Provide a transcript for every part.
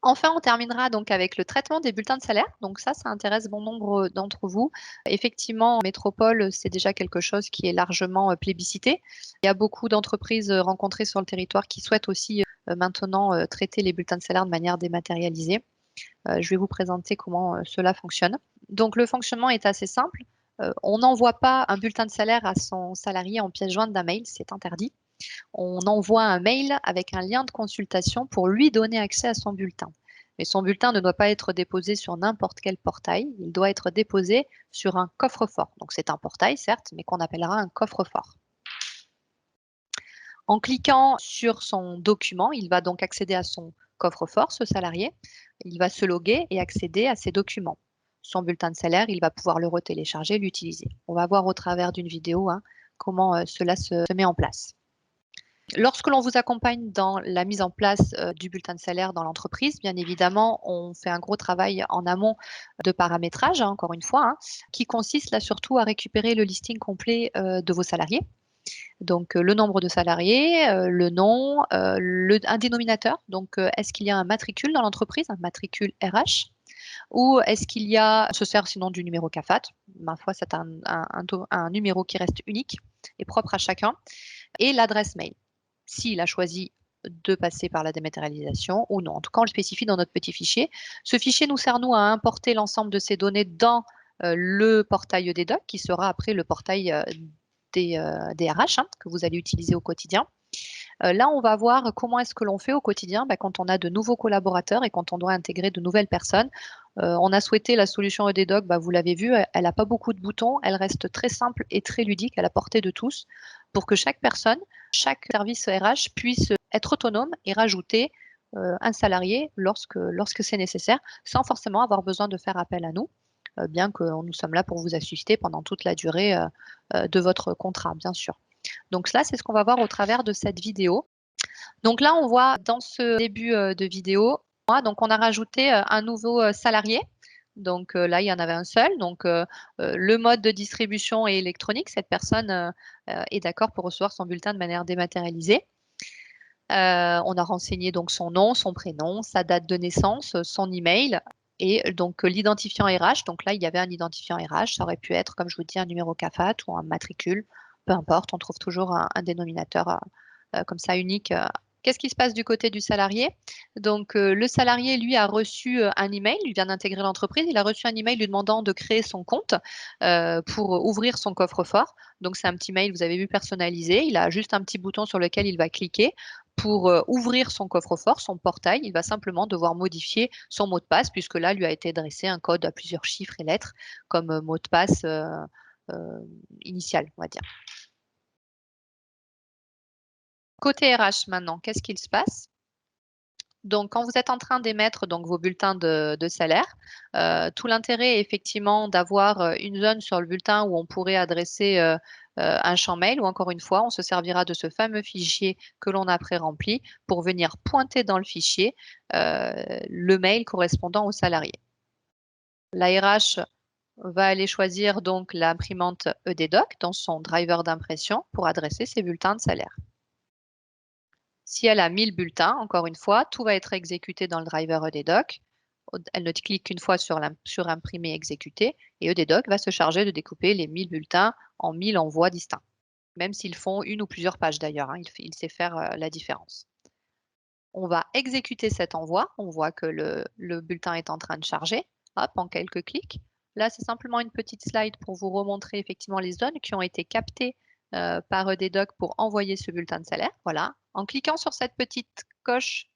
Enfin, on terminera donc avec le traitement des bulletins de salaire. Donc ça intéresse bon nombre d'entre vous. Effectivement, en métropole, c'est déjà quelque chose qui est largement plébiscité. Il y a beaucoup d'entreprises rencontrées sur le territoire qui souhaitent aussi maintenant traiter les bulletins de salaire de manière dématérialisée. Je vais vous présenter comment cela fonctionne. Donc le fonctionnement est assez simple. On n'envoie pas un bulletin de salaire à son salarié en pièce jointe d'un mail, c'est interdit. On envoie un mail avec un lien de consultation pour lui donner accès à son bulletin. Mais son bulletin ne doit pas être déposé sur n'importe quel portail, il doit être déposé sur un coffre-fort. Donc c'est un portail, certes, mais qu'on appellera un coffre-fort. En cliquant sur son document, il va donc accéder à son coffre-fort, ce salarié. Il va se loguer et accéder à ses documents. Son bulletin de salaire, il va pouvoir le retélécharger, l'utiliser. On va voir au travers d'une vidéo comment cela se met en place. Lorsque l'on vous accompagne dans la mise en place du bulletin de salaire dans l'entreprise, bien évidemment, on fait un gros travail en amont de paramétrage, encore une fois, qui consiste là surtout à récupérer le listing complet de vos salariés. Donc, le nombre de salariés, le nom, un dénominateur. Donc, est-ce qu'il y a un matricule dans l'entreprise, un matricule RH? Ou est-ce qu'il y a, on se sert sinon du numéro CAFAT. Ma foi, c'est un numéro qui reste unique et propre à chacun. Et l'adresse mail, s'il a choisi de passer par la dématérialisation ou non. En tout cas, on le spécifie dans notre petit fichier. Ce fichier nous sert, nous, à importer l'ensemble de ces données dans le portail EDDoc, qui sera après le portail des RH que vous allez utiliser au quotidien. Là, on va voir comment est-ce que l'on fait au quotidien quand on a de nouveaux collaborateurs et quand on doit intégrer de nouvelles personnes. On a souhaité la solution EDDoc, vous l'avez vu, elle n'a pas beaucoup de boutons, elle reste très simple et très ludique à la portée de tous pour que chaque personne, chaque service RH puisse être autonome et rajouter un salarié lorsque c'est nécessaire, sans forcément avoir besoin de faire appel à nous, bien que nous sommes là pour vous assister pendant toute la durée de votre contrat, bien sûr. Donc là, c'est ce qu'on va voir au travers de cette vidéo. Donc là, on voit dans ce début de vidéo, donc on a rajouté un nouveau salarié. Donc là, il y en avait un seul. Donc le mode de distribution est électronique. Cette personne est d'accord pour recevoir son bulletin de manière dématérialisée. On a renseigné donc son nom, son prénom, sa date de naissance, son email et donc l'identifiant RH. Donc là, il y avait un identifiant RH. Ça aurait pu être, comme je vous dis, un numéro CAFAT ou un matricule. Peu importe, on trouve toujours un dénominateur comme ça unique. Qu'est-ce qui se passe du côté du salarié? Donc, le salarié, lui, a reçu un email. Il vient d'intégrer l'entreprise. Il a reçu un email lui demandant de créer son compte pour ouvrir son coffre-fort. Donc, c'est un petit mail, vous avez vu, personnalisé. Il a juste un petit bouton sur lequel il va cliquer pour ouvrir son coffre-fort, son portail. Il va simplement devoir modifier son mot de passe puisque là, lui a été dressé un code à plusieurs chiffres et lettres comme mot de passe initial, on va dire. Côté RH maintenant, qu'est-ce qu'il se passe? Donc, quand vous êtes en train d'émettre donc vos bulletins de salaire, tout l'intérêt est effectivement d'avoir une zone sur le bulletin où on pourrait adresser un champ mail ou encore une fois, on se servira de ce fameux fichier que l'on a pré-rempli pour venir pointer dans le fichier le mail correspondant au salarié. La RH va aller choisir donc l'imprimante EDDoc dans son driver d'impression pour adresser ses bulletins de salaire. Si elle a 1000 bulletins, encore une fois, tout va être exécuté dans le driver EDDoc. Elle ne clique qu'une fois sur imprimer, exécuter, et EDDoc va se charger de découper les 1000 bulletins en 1000 envois distincts. Même s'ils font une ou plusieurs pages d'ailleurs, il sait faire la différence. On va exécuter cet envoi. On voit que le bulletin est en train de charger. Hop, en quelques clics. Là, c'est simplement une petite slide pour vous remontrer effectivement les zones qui ont été captées par EDDoc pour envoyer ce bulletin de salaire. Voilà. En cliquant sur cette petite coche,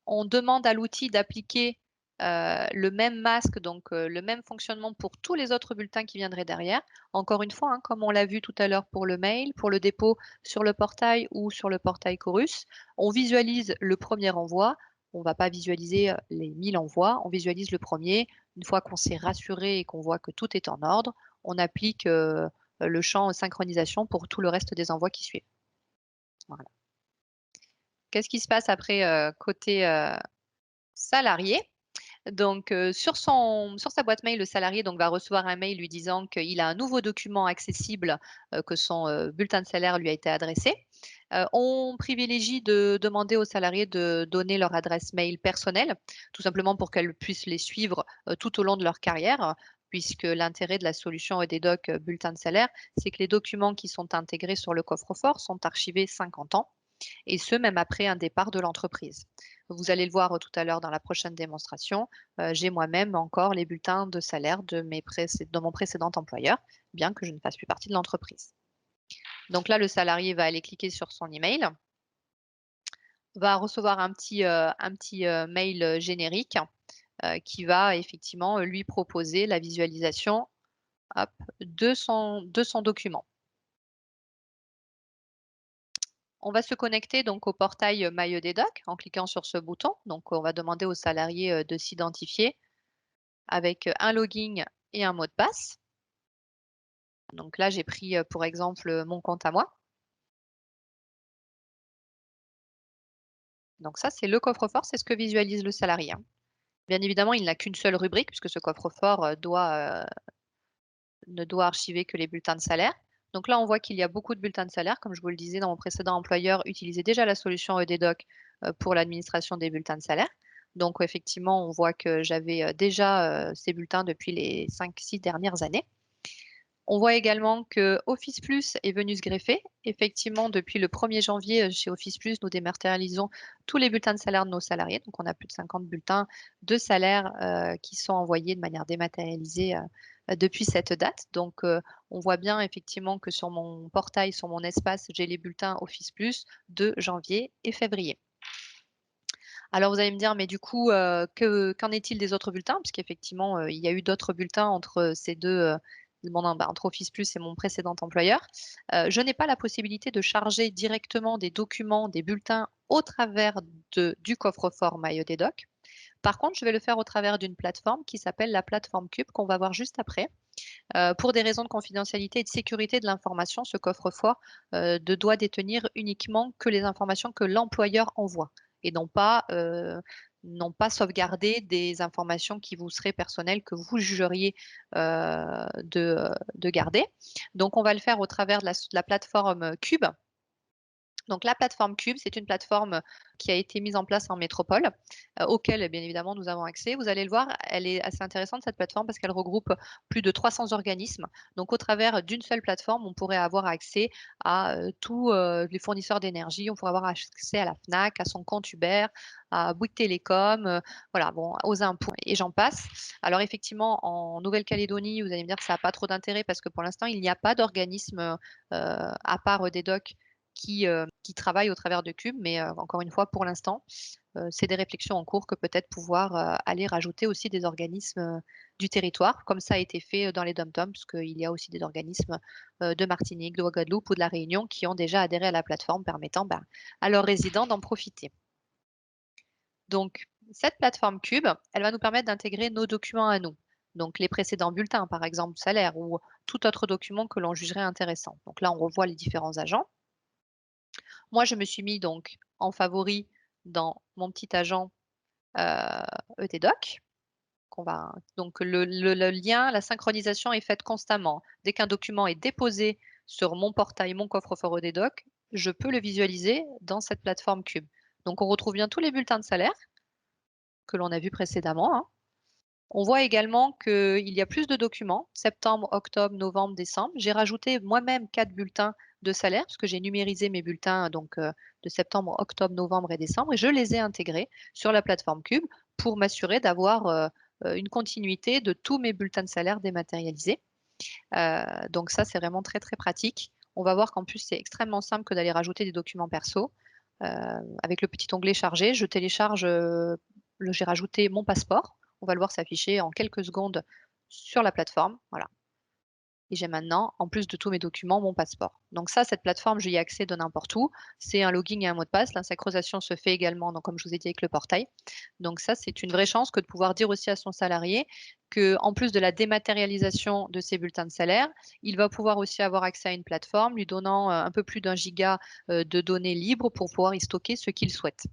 on demande à l'outil d'appliquer le même masque, donc le même fonctionnement pour tous les autres bulletins qui viendraient derrière. Encore une fois, comme on l'a vu tout à l'heure pour le mail, pour le dépôt sur le portail ou sur le portail Chorus, on visualise le premier envoi. On ne va pas visualiser les 1000 envois, on visualise le premier. Une fois qu'on s'est rassuré et qu'on voit que tout est en ordre, on applique le champ synchronisation pour tout le reste des envois qui suivent. Voilà. Qu'est-ce qui se passe après côté salarié? Donc, sur sa boîte mail, le salarié donc va recevoir un mail lui disant qu'il a un nouveau document accessible, que son, bulletin de salaire lui a été adressé. On privilégie de demander aux salariés de donner leur adresse mail personnelle, tout simplement pour qu'elles puissent les suivre, tout au long de leur carrière, puisque l'intérêt de la solution EDDoc, bulletin de salaire, c'est que les documents qui sont intégrés sur le coffre-fort sont archivés 50 ans et ce, même après un départ de l'entreprise. Vous allez le voir tout à l'heure dans la prochaine démonstration, j'ai moi-même encore les bulletins de salaire de mon précédent employeur, bien que je ne fasse plus partie de l'entreprise. Donc là, le salarié va aller cliquer sur son email, va recevoir un petit mail générique qui va effectivement lui proposer la visualisation, hop, de son document. On va se connecter donc au portail MyEDDoc en cliquant sur ce bouton. Donc, on va demander au salarié de s'identifier avec un login et un mot de passe. Donc là, j'ai pris pour exemple mon compte à moi. Donc ça, c'est le coffre-fort, c'est ce que visualise le salarié, hein. Bien évidemment, il n'a qu'une seule rubrique puisque ce coffre-fort ne doit archiver que les bulletins de salaire. Donc là, on voit qu'il y a beaucoup de bulletins de salaire. Comme je vous le disais, dans mon précédent employeur, utilisait déjà la solution EDDoc pour l'administration des bulletins de salaire. Donc effectivement, on voit que j'avais déjà ces bulletins depuis les 5-6 dernières années. On voit également que Office Plus est venu se greffer. Effectivement, depuis le 1er janvier, chez Office Plus, nous dématérialisons tous les bulletins de salaire de nos salariés. Donc, on a plus de 50 bulletins de salaire qui sont envoyés de manière dématérialisée depuis cette date. Donc, on voit bien effectivement que sur mon portail, sur mon espace, j'ai les bulletins Office Plus de janvier et février. Alors, vous allez me dire, mais du coup, qu'en est-il des autres bulletins? Puisqu'effectivement, il y a eu d'autres bulletins entre ces deux, entre Office Plus et mon précédent employeur. Je n'ai pas la possibilité de charger directement des documents, des bulletins au travers du coffre-fort MyEDDoc. Par contre, je vais le faire au travers d'une plateforme qui s'appelle la plateforme Cube, qu'on va voir juste après. Pour des raisons de confidentialité et de sécurité de l'information, ce coffre-fort ne doit détenir uniquement que les informations que l'employeur envoie et non pas sauvegarder des informations qui vous seraient personnelles, que vous jugeriez de garder. Donc, on va le faire au travers de la plateforme Cube. Donc la plateforme Cube, c'est une plateforme qui a été mise en place en métropole, auquel bien évidemment nous avons accès. Vous allez le voir, elle est assez intéressante cette plateforme parce qu'elle regroupe plus de 300 organismes. Donc au travers d'une seule plateforme, on pourrait avoir accès à tous les fournisseurs d'énergie, on pourrait avoir accès à la Fnac, à son compte Uber, à Bouygues Télécom, voilà, bon, aux impôts et j'en passe. Alors effectivement, en Nouvelle-Calédonie, vous allez me dire que ça n'a pas trop d'intérêt parce que pour l'instant, il n'y a pas d'organisme à part EDDoc qui travaillent au travers de Cube, mais encore une fois, pour l'instant, c'est des réflexions en cours que peut-être pouvoir aller rajouter aussi des organismes du territoire, comme ça a été fait dans les DOM-TOM, puisqu'il y a aussi des organismes de Martinique, de Guadeloupe ou de La Réunion qui ont déjà adhéré à la plateforme, permettant à leurs résidents d'en profiter. Donc, cette plateforme Cube, elle va nous permettre d'intégrer nos documents à nous. Donc, les précédents bulletins, par exemple, salaire ou tout autre document que l'on jugerait intéressant. Donc là, on revoit les différents agents. Moi, je me suis mis donc en favori dans mon petit agent EDDoc. Donc le lien, la synchronisation est faite constamment. Dès qu'un document est déposé sur mon portail, mon coffre-fort EDDoc, je peux le visualiser dans cette plateforme Cube. Donc on retrouve bien tous les bulletins de salaire que l'on a vus précédemment, hein. On voit également qu'il y a plus de documents, septembre, octobre, novembre, décembre. J'ai rajouté moi-même 4 bulletins de salaire, parce que j'ai numérisé mes bulletins donc, de septembre, octobre, novembre et décembre, et je les ai intégrés sur la plateforme Cube pour m'assurer d'avoir une continuité de tous mes bulletins de salaire dématérialisés. Donc ça, c'est vraiment très, très pratique. On va voir qu'en plus, c'est extrêmement simple que d'aller rajouter des documents perso. Avec le petit onglet chargé, je télécharge, j'ai rajouté mon passeport. On va le voir s'afficher en quelques secondes sur la plateforme. Voilà. Et j'ai maintenant, en plus de tous mes documents, mon passeport. Donc ça, cette plateforme, j'y ai accès de n'importe où. C'est un login et un mot de passe. La synchronisation se fait également, donc, comme je vous ai dit, avec le portail. Donc ça, c'est une vraie chance que de pouvoir dire aussi à son salarié que, en plus de la dématérialisation de ses bulletins de salaire, il va pouvoir aussi avoir accès à une plateforme lui donnant un peu plus d'1 giga de données libres pour pouvoir y stocker ce qu'il souhaite.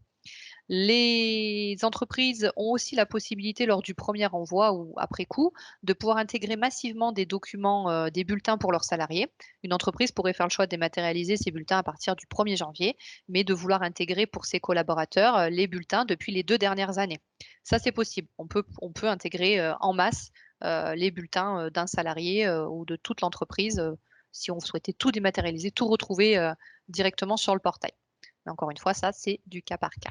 Les entreprises ont aussi la possibilité, lors du premier envoi ou après coup, de pouvoir intégrer massivement des documents, des bulletins pour leurs salariés. Une entreprise pourrait faire le choix de dématérialiser ses bulletins à partir du 1er janvier, mais de vouloir intégrer pour ses collaborateurs, les bulletins depuis les 2 dernières années. Ça, c'est possible. On peut intégrer, en masse, les bulletins, d'un salarié, ou de toute l'entreprise, si on souhaitait tout dématérialiser, tout retrouver, directement sur le portail. Mais encore une fois, ça, c'est du cas par cas.